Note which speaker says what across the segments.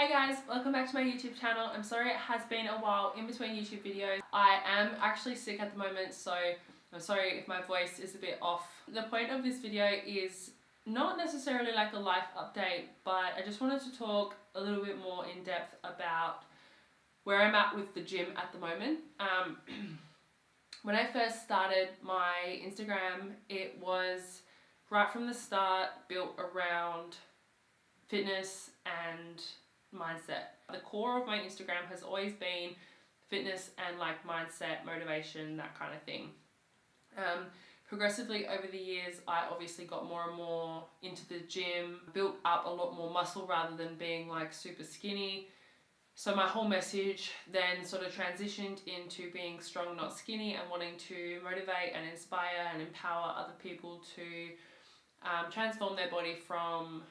Speaker 1: Hey guys, welcome back to my YouTube channel. I'm sorry it has been a while in between YouTube videos. I am actually sick at the moment, so I'm sorry if my voice is a bit off. The point of this video is not necessarily like a life update, but I just wanted to talk a little bit more in depth about where I'm at with the gym at the moment. When I first started my Instagram, it was right from the start built around fitness and mindset. The core of my Instagram has always been fitness and like mindset, motivation, that kind of thing. Progressively over the years, I obviously got more and more into the gym, built up a lot more muscle rather than being like super skinny. So my whole message then sort of transitioned into being strong, not skinny, and wanting to motivate and inspire and empower other people to transform their body from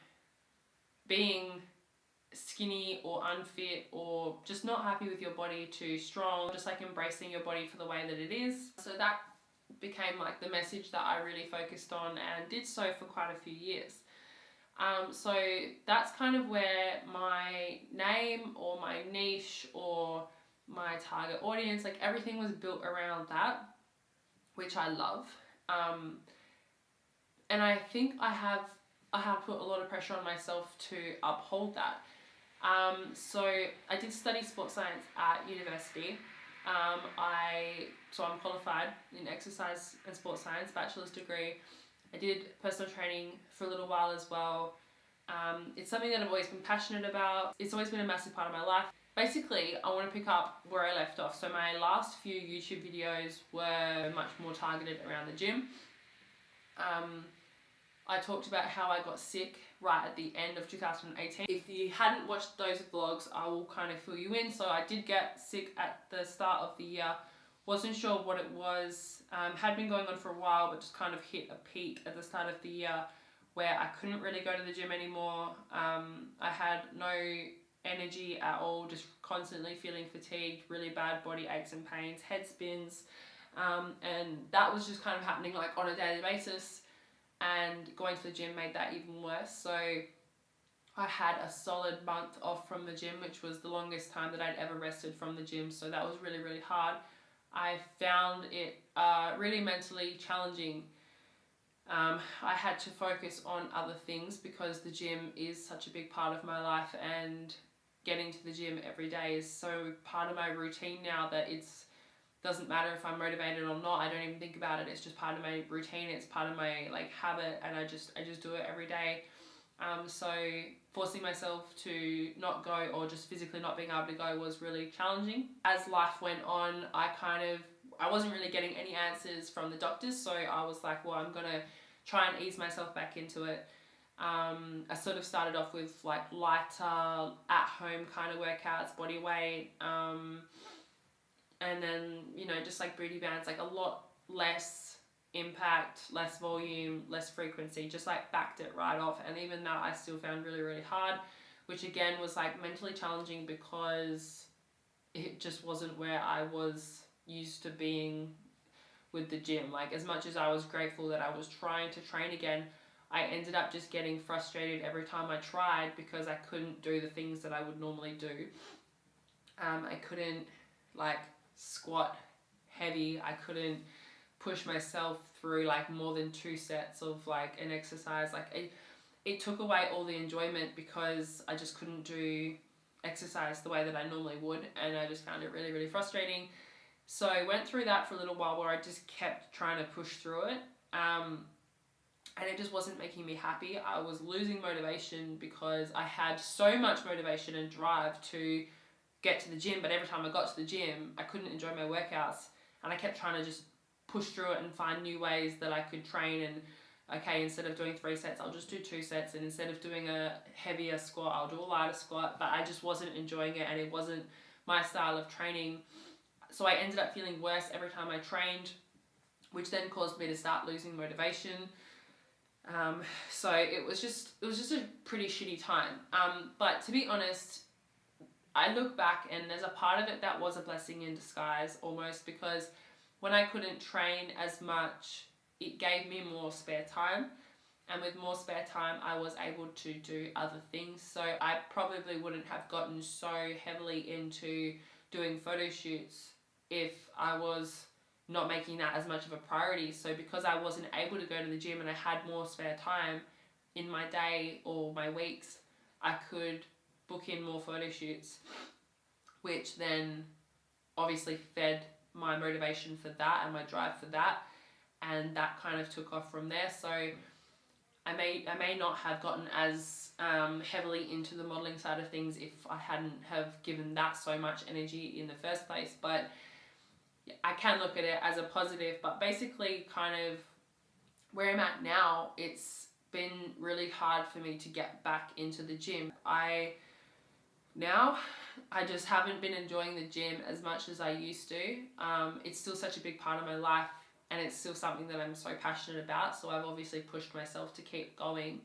Speaker 1: being skinny or unfit or just not happy with your body to strong, just like embracing your body for the way that it is. So that became like the message that I really focused on and did so for quite a few years. So that's kind of where my name or my niche or my target audience, like everything was built around that, which I love. And I think I have put a lot of pressure on myself to uphold that. So I did study sports science at university. So I'm qualified in exercise and sports science, bachelor's degree. I did personal training for a little while as well. It's something that I've always been passionate about. It's always been a massive part of my life. Basically, I want to pick up where I left off. So my last few YouTube videos were much more targeted around the gym. I talked about how I got sick right at the end of 2018. If you hadn't watched those vlogs, I will kind of fill you in. So I did get sick at the start of the year. Wasn't sure what it was. Had been going on for a while, but just kind of hit a peak at the start of the year where I couldn't really go to the gym anymore. I had no energy at all, just constantly feeling fatigued, really bad body aches and pains, head spins. And that was just kind of happening like on a daily basis. And going to the gym made that even worse. So I had a solid month off from the gym, which was the longest time that I'd ever rested from the gym. So that was really, really hard. I found it really mentally challenging. I had to focus on other things because the gym is such a big part of my life, and getting to the gym every day is so part of my routine now that doesn't matter if I'm motivated or not. I don't even think about it. It's just part of my routine. It's part of my like habit, and I just do it every day. So forcing myself to not go or just physically not being able to go was really challenging. As life went on, I wasn't really getting any answers from the doctors, so I was like, well, I'm gonna try and ease myself back into it. I sort of started off with like lighter at home kind of workouts, body weight, and then, you know, just like booty bands, like a lot less impact, less volume, less frequency, just like backed it right off. And even that I still found really, really hard, which again was like mentally challenging because it just wasn't where I was used to being with the gym. Like as much as I was grateful that I was trying to train again, I ended up just getting frustrated every time I tried because I couldn't do the things that I would normally do. I couldn't like squat heavy. I couldn't push myself through like more than 2 sets of like an exercise. Like it took away all the enjoyment because I just couldn't do exercise the way that I normally would, and I just found it really, really frustrating. So I went through that for a little while where I just kept trying to push through it, and it just wasn't making me happy. I was losing motivation because I had so much motivation and drive to get to the gym, but every time I got to the gym, I couldn't enjoy my workouts, and I kept trying to just push through it and find new ways that I could train. And okay, instead of doing 3 sets, I'll just do 2 sets, and instead of doing a heavier squat, I'll do a lighter squat. But I just wasn't enjoying it, and it wasn't my style of training. So I ended up feeling worse every time I trained, which then caused me to start losing motivation. So it was just a pretty shitty time. But to be honest, I look back and there's a part of it that was a blessing in disguise almost, because when I couldn't train as much, it gave me more spare time. And with more spare time, I was able to do other things. So I probably wouldn't have gotten so heavily into doing photo shoots if I was not making that as much of a priority. So because I wasn't able to go to the gym and I had more spare time in my day or my weeks, I could book in more photo shoots, which then obviously fed my motivation for that and my drive for that, and that kind of took off from there. So I may not have gotten as heavily into the modeling side of things if I hadn't have given that so much energy in the first place, but I can look at it as a positive. But basically kind of where I'm at now, it's been really hard for me to get back into the gym. I just haven't been enjoying the gym as much as I used to. It's still such a big part of my life, and it's still something that I'm so passionate about, so I've obviously pushed myself to keep going.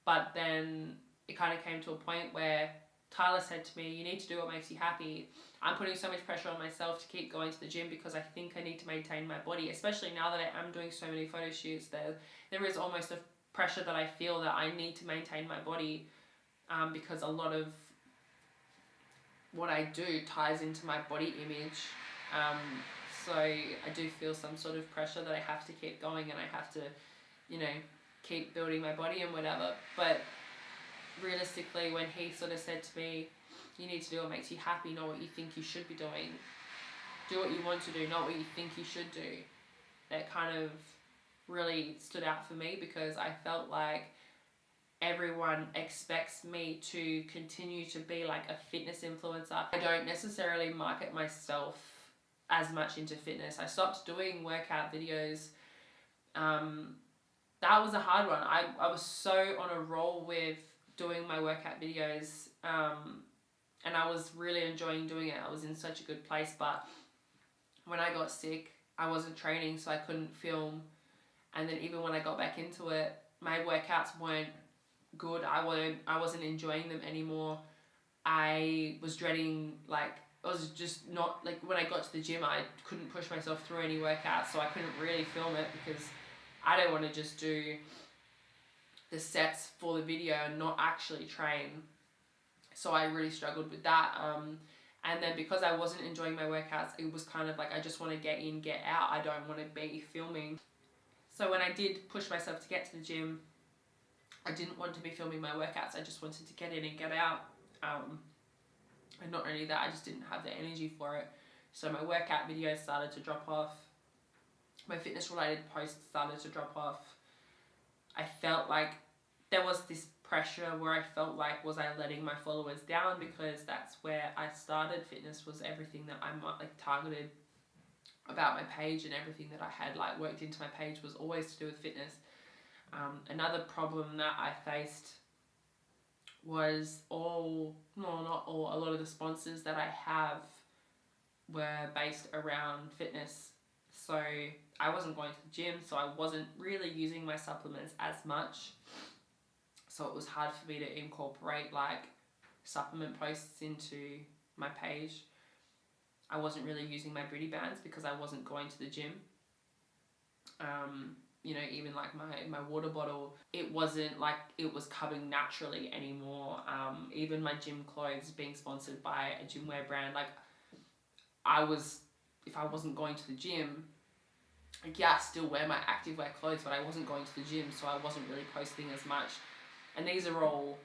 Speaker 1: But then it kind of came to a point where Tyler said to me, you need to do what makes you happy. I'm putting so much pressure on myself to keep going to the gym because I think I need to maintain my body, especially now that I am doing so many photo shoots. There is almost a pressure that I feel that I need to maintain my body, because a lot of what I do ties into my body image. So I do feel some sort of pressure that I have to keep going and I have to, keep building my body and whatever. But realistically, when he sort of said to me, you need to do what makes you happy, not what you think you should be doing. Do what you want to do, not what you think you should do. That kind of really stood out for me, because I felt like everyone expects me to continue to be like a fitness influencer. I don't necessarily market myself as much into fitness. I stopped doing workout videos. That was a hard one. I was so on a roll with doing my workout videos, and I was really enjoying doing it. I was in such a good place, but when I got sick, I wasn't training, so I couldn't film. And then even when I got back into it, my workouts weren't good. I wasn't enjoying them anymore. I was dreading, I was just not, when I got to the gym, I couldn't push myself through any workouts, so I couldn't really film it because I don't want to just do the sets for the video and not actually train. So I really struggled with that. And then because I wasn't enjoying my workouts, it was kind of like, I just want to get in, get out. I don't want to be filming. So when I did push myself to get to the gym, I didn't want to be filming my workouts. I just wanted to get in and get out. And not only that, I just didn't have the energy for it. So my workout videos started to drop off. My fitness related posts started to drop off. I felt like there was this pressure where I felt like, was I letting my followers down? Because that's where I started. Fitness was everything that I targeted about my page, and everything that I had worked into my page was always to do with fitness. Another problem that I faced was a lot of the sponsors that I have were based around fitness. So I wasn't going to the gym, so I wasn't really using my supplements as much. So it was hard for me to incorporate supplement posts into my page. I wasn't really using my Booty Bands because I wasn't going to the gym. Even my water bottle, it wasn't it was coming naturally anymore. Even my gym clothes being sponsored by a gym wear brand, if I wasn't going to the gym, I still wear my activewear clothes, but I wasn't going to the gym, so I wasn't really posting as much. And these are all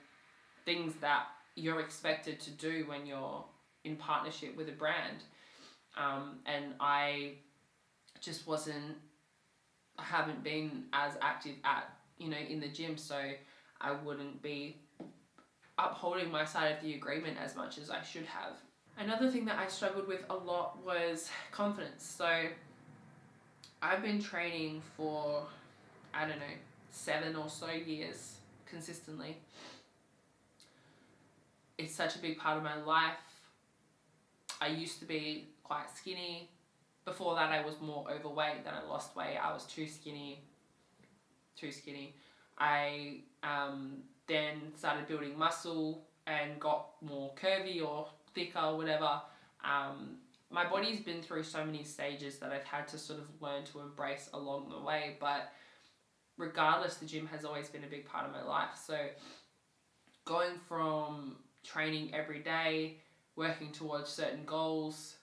Speaker 1: things that you're expected to do when you're in partnership with a brand. And I just I haven't been as active in the gym, so I wouldn't be upholding my side of the agreement as much as I should have. Another thing that I struggled with a lot was confidence. So I've been training for, 7 or so years consistently. It's such a big part of my life. I used to be quite skinny. Before that, I was more overweight. Then I lost weight. I was too skinny. I then started building muscle and got more curvy or thicker or whatever. My body's been through so many stages that I've had to sort of learn to embrace along the way. But regardless, the gym has always been a big part of my life. So going from training every day, working towards certain goals,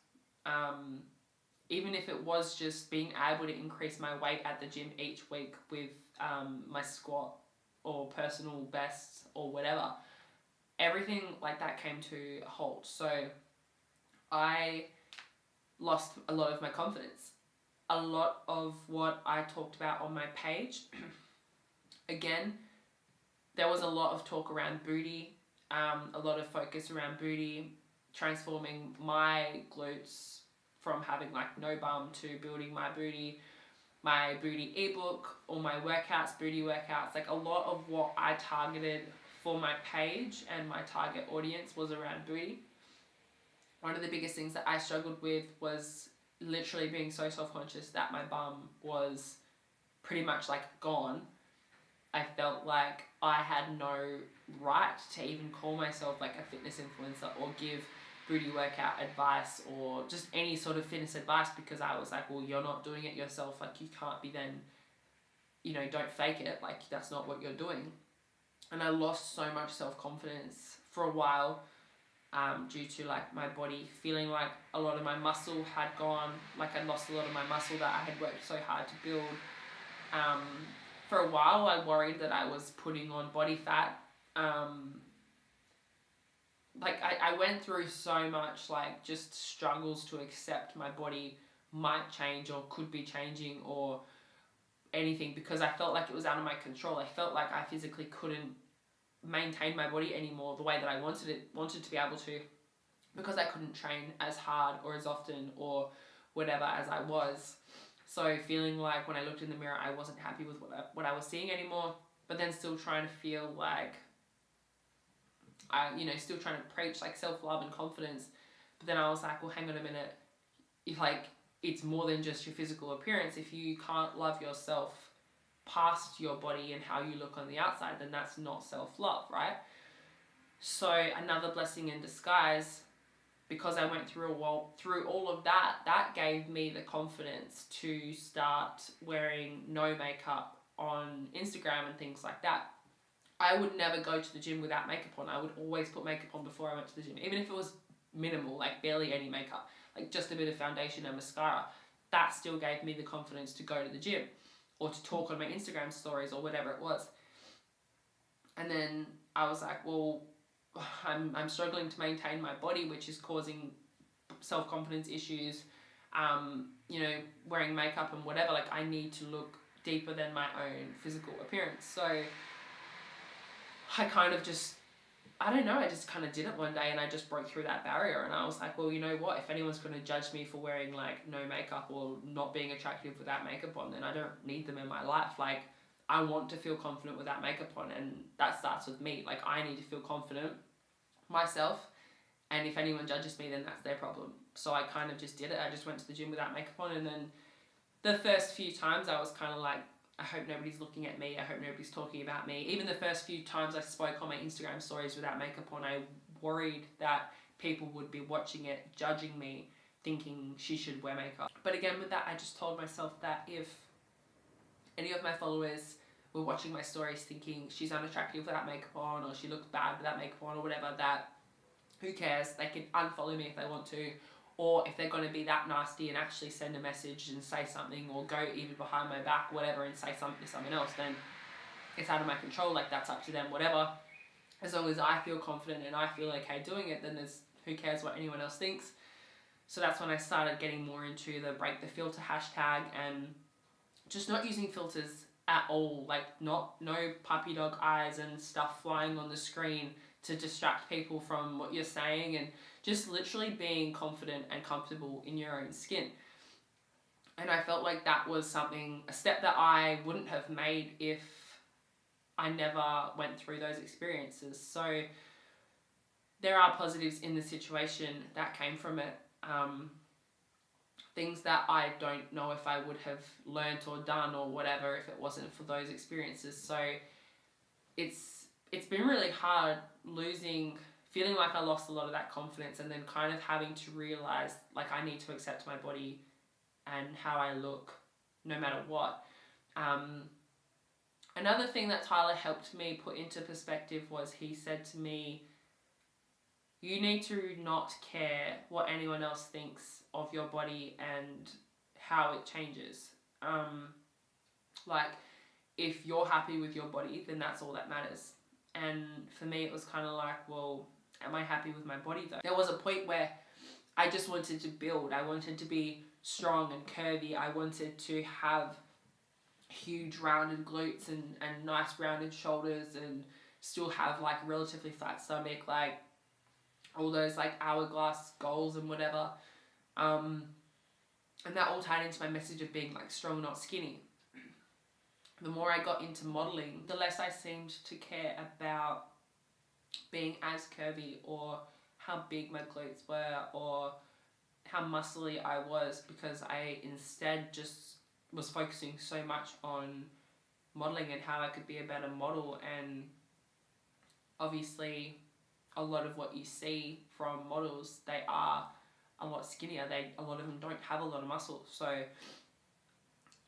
Speaker 1: even if it was just being able to increase my weight at the gym each week with my squat or personal bests or whatever, everything like that came to a halt. So I lost a lot of my confidence. A lot of what I talked about on my page, again, there was a lot of talk around booty, a lot of focus around booty, transforming my glutes from having like no bum to building my booty ebook, all my workouts, booty workouts. Like a lot of what I targeted for my page and my target audience was around booty. One of the biggest things that I struggled with was literally being so self-conscious that my bum was pretty much like gone. I felt like I had no right to even call myself like a fitness influencer or give booty workout advice or just any sort of fitness advice, because I was like, well, you're not doing it yourself. Like you can't be then, you know, don't fake it. Like that's not what you're doing. And I lost so much self-confidence for a while. Due to like my body feeling like a lot of my muscle had gone, like I'd lost a lot of my muscle that I had worked so hard to build. For a while I worried that I was putting on body fat. Like I went through so much like just struggles to accept my body might change or could be changing or anything, because I felt like it was out of my control. I felt like I physically couldn't maintain my body anymore the way that I wanted to be able to, because I couldn't train as hard or as often or whatever as I was. So feeling like when I looked in the mirror I wasn't happy with what I was seeing anymore, but then still trying to feel like still trying to preach like self-love and confidence. But then I was like, well, hang on a minute, if like it's more than just your physical appearance. If you can't love yourself past your body and how you look on the outside, then that's not self-love, right? So another blessing in disguise, because I went through all of that gave me the confidence to start wearing no makeup on Instagram and things like that. I would never go to the gym without makeup on. I would always put makeup on before I went to the gym, even if it was minimal, like barely any makeup, like just a bit of foundation and mascara. That still gave me the confidence to go to the gym or to talk on my Instagram stories or whatever it was. And then I was like, well, I'm struggling to maintain my body, which is causing self-confidence issues, wearing makeup and whatever. Like I need to look deeper than my own physical appearance. So I kind of just, I just kind of did it one day and I just broke through that barrier, and I was like, well, you know what, if anyone's going to judge me for wearing like no makeup or not being attractive without makeup on, then I don't need them in my life. Like I want to feel confident without makeup on, and that starts with me. Like I need to feel confident myself, and if anyone judges me, then that's their problem. So I kind of just did it. I just went to the gym without makeup on, and then the first few times I was kind of like, I hope nobody's looking at me. I hope nobody's talking about me. Even the first few times I spoke on my Instagram stories without makeup on, I worried that people would be watching it, judging me, thinking she should wear makeup. But again, with that, I just told myself that if any of my followers were watching my stories thinking she's unattractive without makeup on, or she looks bad without makeup on, or whatever, that who cares? They can unfollow me if they want to. Or if they're going to be that nasty and actually send a message and say something, or go even behind my back, whatever, and say something to someone else, then it's out of my control. Like that's up to them, whatever. As long as I feel confident and I feel okay doing it, then who cares what anyone else thinks. So that's when I started getting more into the break the filter hashtag and just not using filters at all. Like no puppy dog eyes and stuff flying on the screen to distract people from what you're saying, and just literally being confident and comfortable in your own skin. And I felt like that was a step that I wouldn't have made if I never went through those experiences. So there are positives in the situation that came from it. Things that I don't know if I would have learnt or done or whatever if it wasn't for those experiences. So it's been really hard feeling like I lost a lot of that confidence, and then kind of having to realize like I need to accept my body and how I look no matter what. Another thing that Tyler helped me put into perspective was he said to me, you need to not care what anyone else thinks of your body and how it changes. Like, if you're happy with your body, then that's all that matters. And for me, it was kind of like, well, am I happy with my body though? There was a point where I just wanted to build. I wanted to be strong and curvy. I wanted to have huge rounded glutes and nice rounded shoulders and still have like relatively flat stomach, like all those like hourglass goals and whatever. And that all tied into my message of being like strong, not skinny. The more I got into modeling, the less I seemed to care about being as curvy or how big my glutes were or how muscly I was, because I instead just was focusing so much on modeling and how I could be a better model. And obviously a lot of what you see from models, they are a lot skinnier. A lot of them don't have a lot of muscle. So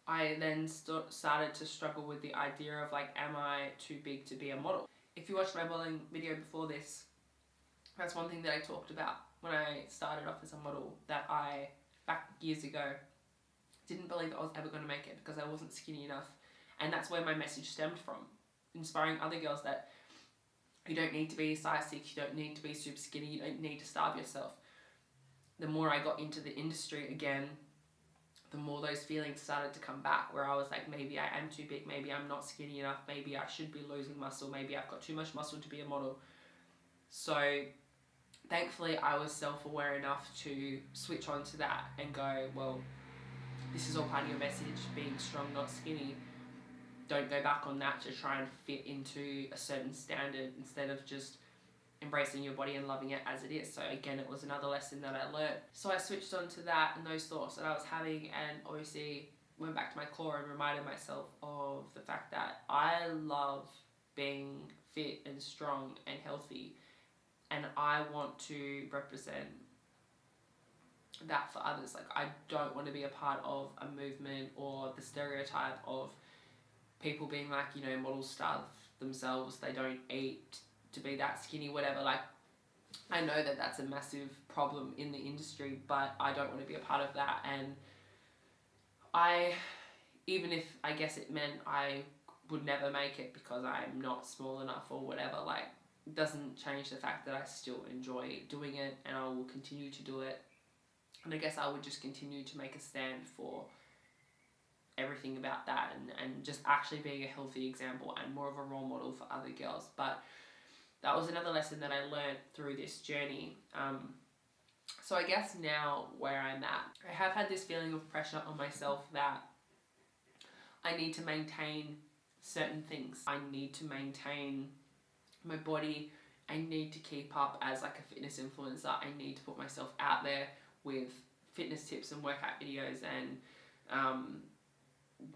Speaker 1: I then started to struggle with the idea of like, am I too big to be a model? If you watched my modeling video before this, that's one thing that I talked about when I started off as a model, that I, back years ago, didn't believe I was ever going to make it because I wasn't skinny enough. And that's where my message stemmed from, inspiring other girls that you don't need to be size 6, you don't need to be super skinny, you don't need to starve yourself. The more I got into the industry again, the more those feelings started to come back, where I was like, maybe I am too big, maybe I'm not skinny enough, maybe I should be losing muscle, maybe I've got too much muscle to be a model. So thankfully I was self-aware enough to switch on to that and go, well, this is all part of your message, being strong, not skinny. Don't go back on that to try and fit into a certain standard, instead of just embracing your body and loving it as it is. So again, it was another lesson that I learned. So I switched on to that and those thoughts that I was having, and obviously went back to my core and reminded myself of the fact that I love being fit and strong and healthy, and I want to represent that for others. Like, I don't want to be a part of a movement or the stereotype of people being like, you know, models starve themselves, they don't eat to be that skinny, whatever. Like, I know that that's a massive problem in the industry, but I don't want to be a part of that. And even if I guess it meant I would never make it because I'm not small enough or whatever, like, it doesn't change the fact that I still enjoy doing it and I will continue to do it. And I guess I would just continue to make a stand for everything about that, and just actually being a healthy example and more of a role model for other girls. But that was another lesson that I learned through this journey. So I guess now where I'm at, I have had this feeling of pressure on myself that I need to maintain certain things. I need to maintain my body. I need to keep up as like a fitness influencer. I need to put myself out there with fitness tips and workout videos and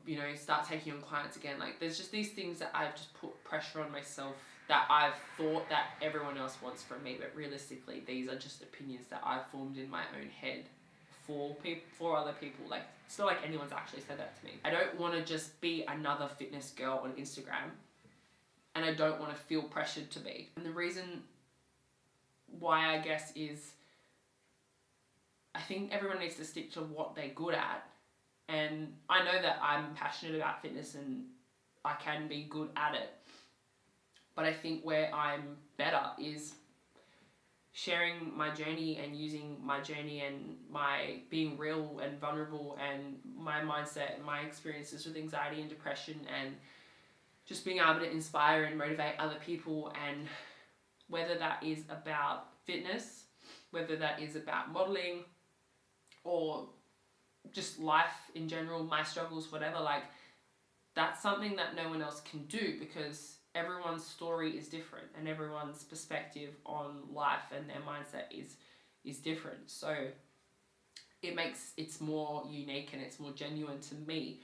Speaker 1: you know, start taking on clients again. Like, there's just these things that I've just put pressure on myself that I've thought that everyone else wants from me, but realistically these are just opinions that I've formed in my own head for other people. Like, it's not like anyone's actually said that to me. I don't want to just be another fitness girl on Instagram, and I don't want to feel pressured to be. And the reason why, I guess, is I think everyone needs to stick to what they're good at. And I know that I'm passionate about fitness and I can be good at it. But I think where I'm better is sharing my journey and using my journey and my being real and vulnerable and my mindset and my experiences with anxiety and depression, and just being able to inspire and motivate other people. And whether that is about fitness, whether that is about modeling, or just life in general, my struggles, whatever, like, that's something that no one else can do, because everyone's story is different and everyone's perspective on life and their mindset is different. So it's more unique and it's more genuine to me.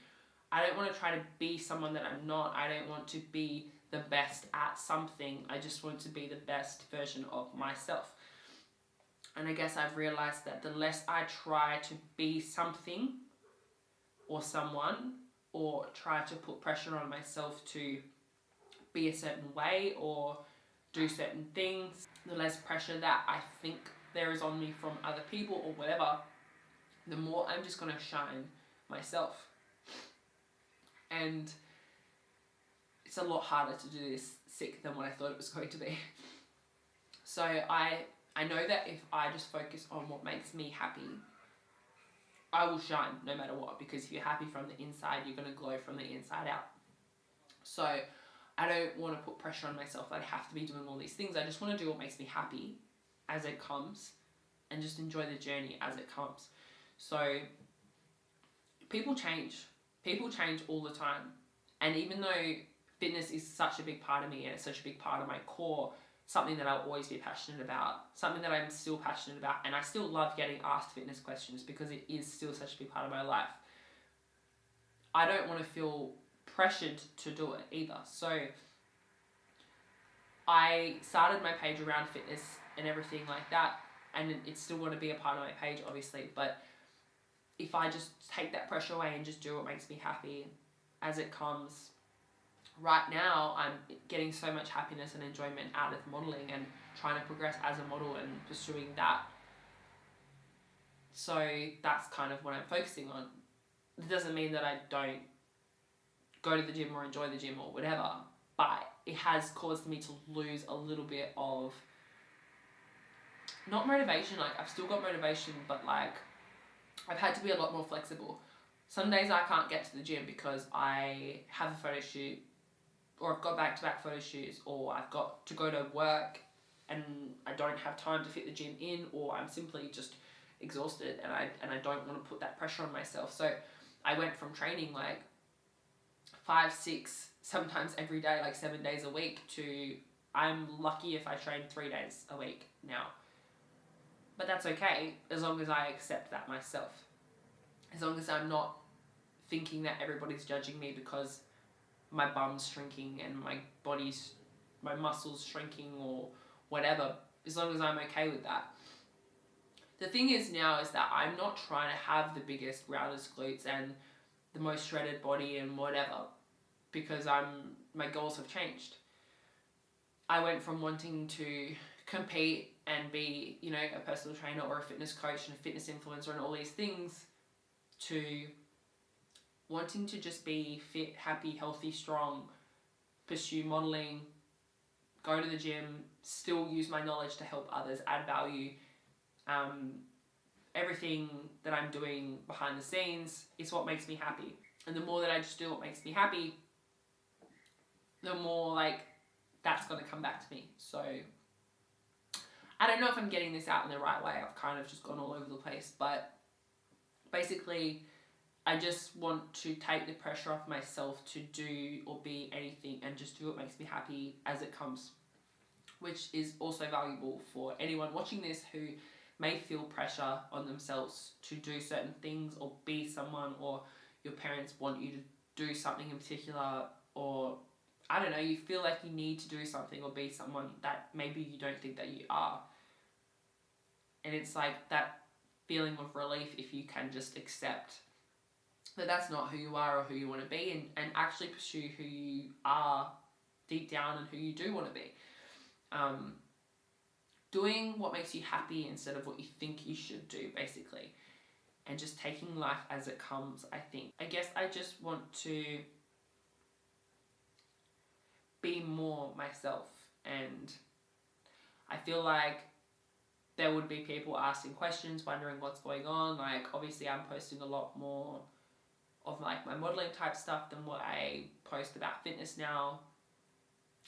Speaker 1: I don't want to try to be someone that I'm not. I don't want to be the best at something. I just want to be the best version of myself. And I guess I've realized that the less I try to be something or someone, or try to put pressure on myself to be a certain way or do certain things, the less pressure that I think there is on me from other people or whatever, the more I'm just going to shine myself. And it's a lot harder to do this sick than what I thought it was going to be. So I know that if I just focus on what makes me happy, I will shine no matter what, because if you're happy from the inside, you're going to glow from the inside out. So I don't want to put pressure on myself that I have to be doing all these things. I just want to do what makes me happy as it comes and just enjoy the journey as it comes. So people change. People change all the time. And even though fitness is such a big part of me and it's such a big part of my core, something that I'll always be passionate about, something that I'm still passionate about, and I still love getting asked fitness questions because it is still such a big part of my life. I don't want to feel pressured to do it either. So I started my page around fitness and everything like that, and it's still going to be a part of my page, obviously, but if I just take that pressure away and just do what makes me happy as it comes. Right now, I'm getting so much happiness and enjoyment out of modelling and trying to progress as a model and pursuing that. So that's kind of what I'm focusing on. It doesn't mean that I don't go to the gym or enjoy the gym or whatever, but it has caused me to lose a little bit of, not motivation, like I've still got motivation, but like I've had to be a lot more flexible. Some days I can't get to the gym because I have a photo shoot, or I've got back-to-back photo shoots, or I've got to go to work and I don't have time to fit the gym in, or I'm simply just exhausted and I don't want to put that pressure on myself. So I went from training like 5, 6, sometimes every day, like 7 days a week, to I'm lucky if I train 3 days a week now. But that's okay as long as I accept that myself. As long as I'm not thinking that everybody's judging me because my bum's shrinking and my muscles shrinking or whatever, as long as I'm okay with that. The thing is now is that I'm not trying to have the biggest, roundest glutes and the most shredded body and whatever, because my goals have changed. I went from wanting to compete and be, a personal trainer or a fitness coach and a fitness influencer and all these things, to wanting to just be fit, happy, healthy, strong, pursue modelling, go to the gym, still use my knowledge to help others, add value. Everything that I'm doing behind the scenes is what makes me happy. And the more that I just do what makes me happy, the more that's going to come back to me. So I don't know if I'm getting this out in the right way. I've kind of just gone all over the place, but basically I just want to take the pressure off myself to do or be anything and just do what makes me happy as it comes, which is also valuable for anyone watching this who may feel pressure on themselves to do certain things or be someone, or your parents want you to do something in particular, or I don't know, you feel like you need to do something or be someone that maybe you don't think that you are. And it's like that feeling of relief if you can just accept that that's not who you are or who you want to be, and actually pursue who you are deep down and who you do want to be. Doing what makes you happy instead of what you think you should do, basically. And just taking life as it comes, I think. I guess I just want to be more myself, and I feel like there would be people asking questions, wondering what's going on. Like, obviously I'm posting a lot more of like my modeling type stuff than what I post about fitness now.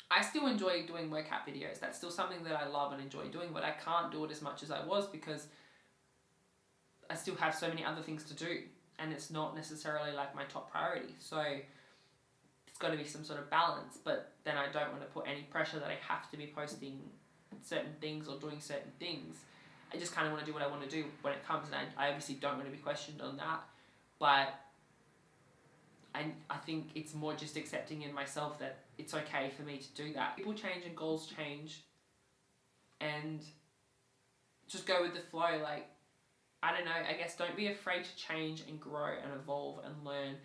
Speaker 1: I still enjoy doing workout videos. That's still something that I love and enjoy doing, but I can't do it as much as I was because I still have so many other things to do, and it's not necessarily like my top priority. So it's got to be some sort of balance, but then I don't want to put any pressure that I have to be posting certain things or doing certain things. I just kind of want to do what I want to do when it comes, and I obviously don't want to be questioned on that, but I think it's more just accepting in myself that it's okay for me to do that. People change and goals change, and just go with the flow. Like, I don't know, I guess don't be afraid to change and grow and evolve and learn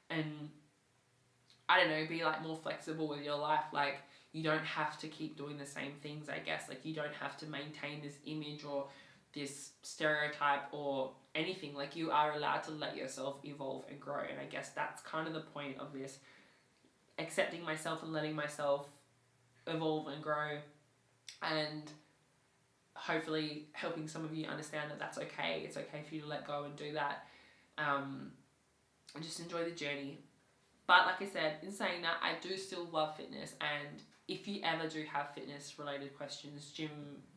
Speaker 1: and I don't know, be like more flexible with your life. Like, you don't have to keep doing the same things, I guess. Like, you don't have to maintain this image or this stereotype or anything. Like, you are allowed to let yourself evolve and grow. And I guess that's kind of the point of this, accepting myself and letting myself evolve and grow, and hopefully helping some of you understand that that's okay. It's okay for you to let go and do that, and just enjoy the journey. But like I said, in saying that, I do still love fitness, and if you ever do have fitness related questions, gym,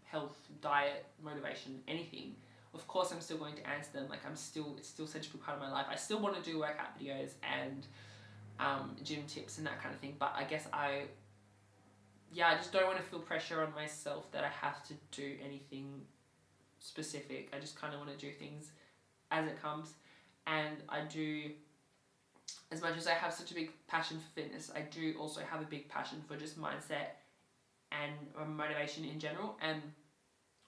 Speaker 1: health, diet, motivation, anything, of course I'm still going to answer them. Like, it's still such a big part of my life. I still want to do workout videos and gym tips and that kind of thing, but I guess I just don't want to feel pressure on myself that I have to do anything specific. I just kind of want to do things as it comes. And I do, as much as I have such a big passion for fitness, I do also have a big passion for just mindset and motivation in general. And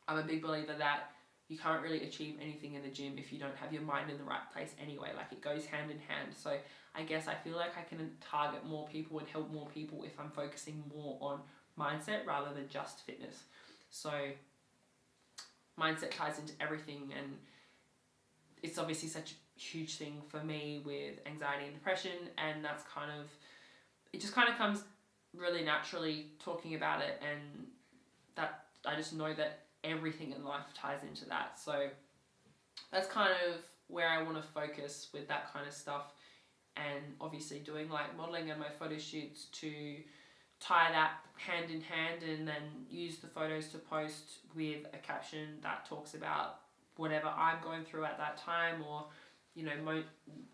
Speaker 1: I'm a big believer that you can't really achieve anything in the gym if you don't have your mind in the right place anyway. Like, it goes hand in hand. So I guess I feel like I can target more people and help more people if I'm focusing more on mindset rather than just fitness. So mindset ties into everything, and it's obviously such a huge thing for me with anxiety and depression, and that's it just kind of comes really naturally talking about it, and that I just know that everything in life ties into that. So that's kind of where I want to focus with that kind of stuff, and obviously doing like modeling and my photo shoots to tie that hand in hand, and then use the photos to post with a caption that talks about whatever I'm going through at that time, or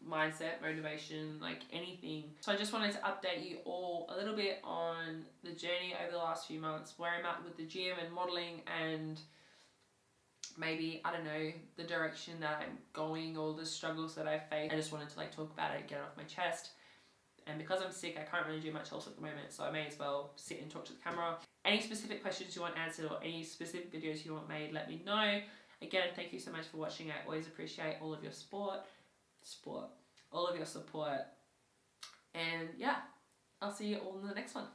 Speaker 1: mindset, motivation, like anything. So I just wanted to update you all a little bit on the journey over the last few months, where I'm at with the gym and modeling, and maybe, I don't know, the direction that I'm going or the struggles that I face. I just wanted to like talk about it, get it off my chest. And because I'm sick, I can't really do much else at the moment, so I may as well sit and talk to the camera. Any specific questions you want answered or any specific videos you want made, let me know. Again, thank you so much for watching. I always appreciate all of your all of your support. And yeah, I'll see you all in the next one.